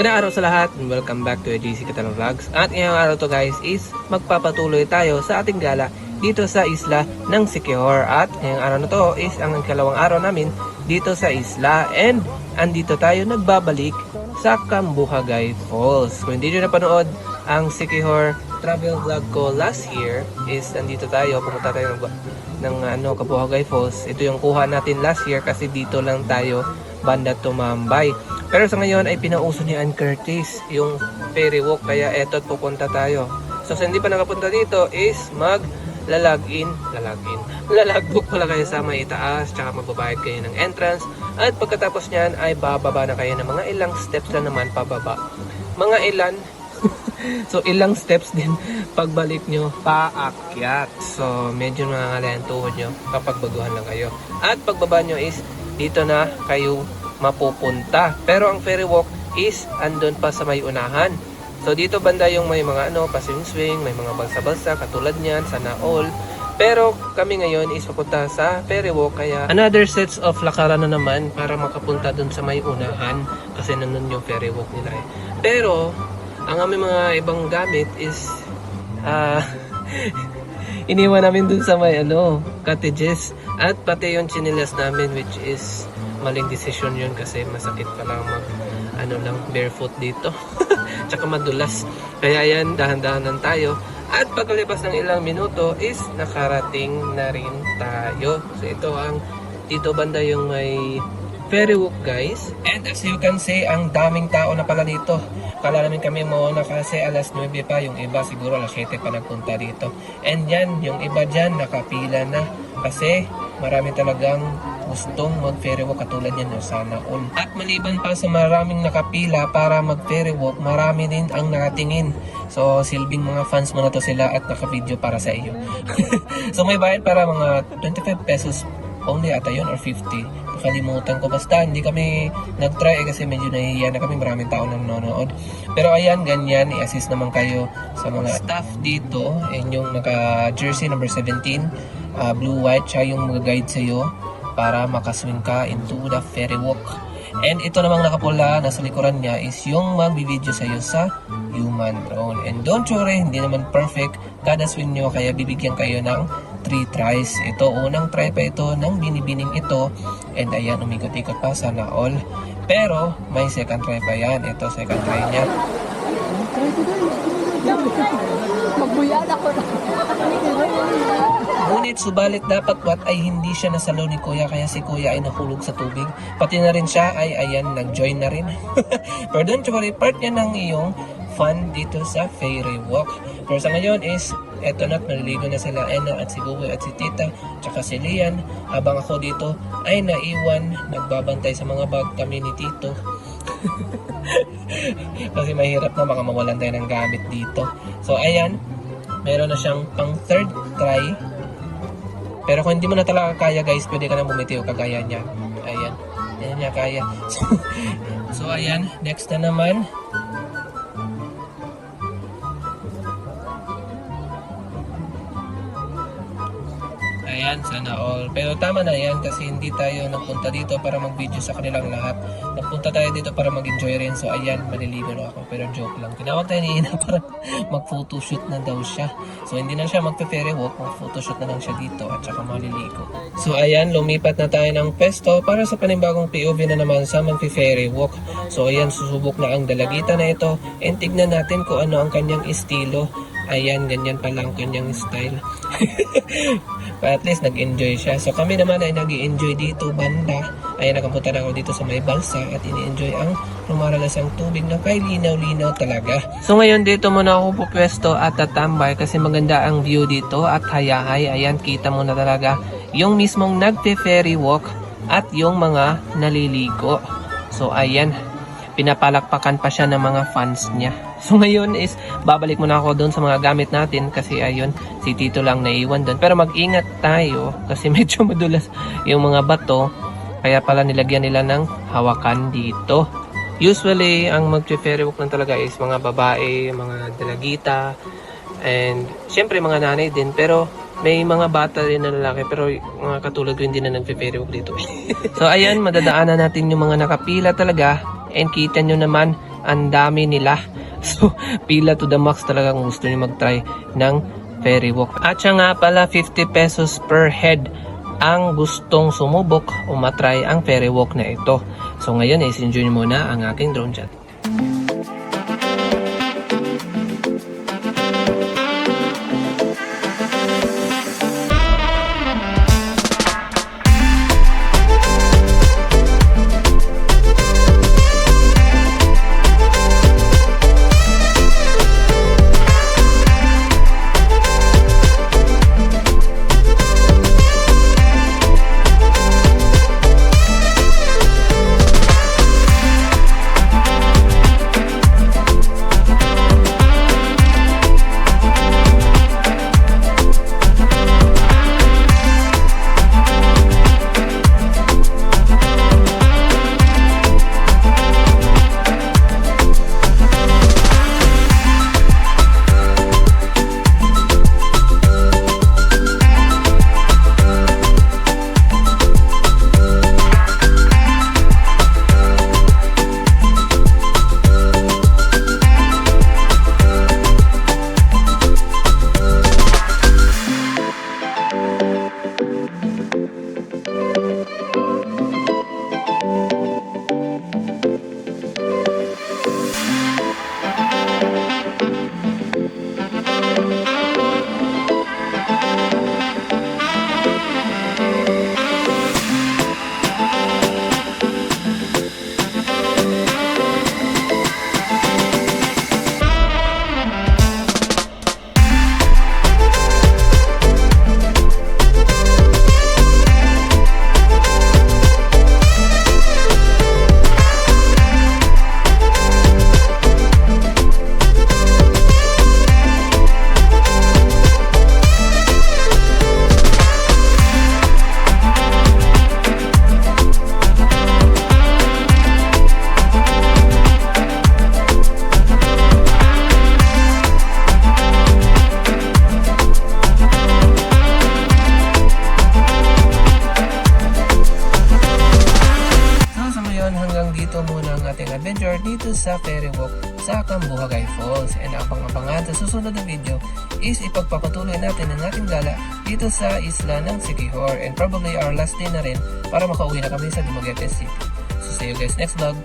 Magandang araw sa lahat and welcome back to JC Catalan Vlogs. At ngayong araw to guys is magpapatuloy tayo sa ating gala dito sa isla ng Siquijor. At ngayong araw na to is ang ikalawang araw namin dito sa isla. And andito tayo nagbabalik sa Cambuhagay Falls. Kung hindi nyo napanood ang Siquijor travel vlog ko last year is andito tayo. Pumunta tayo ng Cambuhagay Falls. Ito yung kuha natin last year kasi dito lang tayo banda tumambay. Pero sa ngayon ay pinauso ni Ann Curtis yung ferry walk, kaya eto't pupunta tayo. So sa hindi pa nakapunta dito is lalagbook pala kayo sa may itaas, tsaka magbabayad kayo ng entrance. At pagkatapos nyan ay bababa na kayo ng mga ilang steps na naman pababa. Mga ilan so ilang steps din pagbalik nyo paakyat. So medyo nangangalay ang tuhod nyo kapag baguhan lang kayo. At pagbaba nyo is dito na kayo mapupunta. Pero ang ferry walk is andun pa sa may unahan. So dito banda yung may mga paswing-swing, may mga balsa-balsa katulad niyan, sana all. Pero kami ngayon is papunta sa ferry walk, kaya another sets of lakaran na naman para makapunta dun sa may unahan kasi nandun yung ferry walk nila eh. Pero ang aming mga ibang gamit is iniwan namin dun sa may cottages, at pati yung chinelas namin, which is maling decision yun kasi masakit pala mag barefoot dito tsaka madulas, kaya yan dahan-dahanan tayo. At pagkalipas ng ilang minuto is nakarating na rin tayo. So ito ang dito banda yung may ferry walk guys, and as you can see ang daming tao na pala dito. Kala namin kami mauna kasi alas 9 pa, yung iba siguro alas 7 pa nagpunta dito. And yan, yung iba dyan nakapila na kasi marami talagang gustong mag-ferry walk katulad yan sana all. At maliban pa sa maraming nakapila para mag-ferry walk, marami din ang nakatingin. So silbing mga fans mo na to sila at naka-video para sa iyo. So may bayad para mga 25 pesos only ata yun or 50. Nakalimutan ko, basta hindi kami nag-try kasi medyo nahihiya na kami, maraming tao nang nanonood. Pero ayan, ganyan, i-assist naman kayo sa mga staff dito. And yung naka-jersey number 17, blue-white, siya yung mag-guide sa'yo para makaswing ka into the ferry walk. And ito namang nakapula, nasa likuran niya is yung mag-video sa'yo sa human drone. And don't worry, hindi naman perfect kada swing nyo, kaya bibigyan kayo ng 3 tries. Ito, unang try pa ito ng binibining ito. And ayan, umikot-ikot pa, sana all. Pero may second try pa yan. Ito, second try niya. Magbuyan ako na. Ngunit subalit dapat what ay hindi siya nasalo ni Kuya, kaya si Kuya ay nahulog sa tubig. Pati na rin siya ay ayan, nag-join na rin. Pero don't worry, part yan ng iyong fun dito sa ferry walk. Pero sa ngayon is eto na't naliligo na sila Ena at si Buboy at si Tita tsaka si Lian, habang ako dito ay naiwan nagbabantay sa mga bag kami ni Tito. Kasi mahirap na, baka mawalan tayo ng gamit dito. So ayan, meron na siyang pang third try. Pero kung hindi mo na talaga kaya guys, pwede ka na bumitiw kagaya niya. Ayan, yan niya kaya. So ayan, next na naman. Ayan, sana all. Pero tama na yan kasi hindi tayo nagpunta dito para mag-video sa kanilang lahat. Nagpunta tayo dito para mag-enjoy rin. So ayan, maliligo na ako. Pero joke lang. Tinawag tayo ni Ina para mag-photoshoot na daw siya. So hindi na siya mag-ferry walk. Mag-photoshoot na lang siya dito at saka maliligo. So ayan, lumipat na tayo ng pwesto para sa panibagong POV na naman sa mag-ferry walk. So ayan, susubok na ang dalagita na ito. And tignan natin kung ano ang kanyang estilo. Ayan, ganyan pala ang kanyang style. But at least nag-enjoy siya. So kami naman ay nag-enjoy dito banda. Ayan, nakapunta na ako dito sa may balsa at ini-enjoy ang lumaragas ang tubig na kay linaw-linaw talaga. So ngayon dito muna ako pupwesto at tatambay kasi maganda ang view dito at hayahay. Ayan, kita mo na talaga yung mismong nagpe-ferry walk at yung mga naliligo. So ayan, pinapalakpakan pa siya ng mga fans niya. So ngayon is babalik muna ako doon sa mga gamit natin kasi ayun, si Tito lang naiwan doon. Pero mag-ingat tayo kasi medyo madulas yung mga bato, kaya pala nilagyan nila ng hawakan dito. Usually ang mag-ferry walk lang talaga is mga babae, mga dalagita, and syempre mga nanay din. Pero may mga bata rin na lalaki, pero mga katulad ko hindi na nag-ferry walk dito. So ayan, madadaanan natin yung mga nakapila talaga. And kita nyo naman ang dami nila. So, pila to the max talaga kung gusto niyo mag-try ng ferry walk. At siya nga pala, 50 pesos per head ang gustong sumubok o matry ang ferry walk na ito. So ngayon, enjoy niyo muna ang aking drone shot. adventure dito sa ferry walk sa Cambuhagay Falls. And abang-abangan sa susunod na video is ipagpapatuloy natin ang ating gala dito sa isla ng Siquijor, and probably our last day na rin para makauwi na kami sa Dumaguete City. So see you guys next vlog.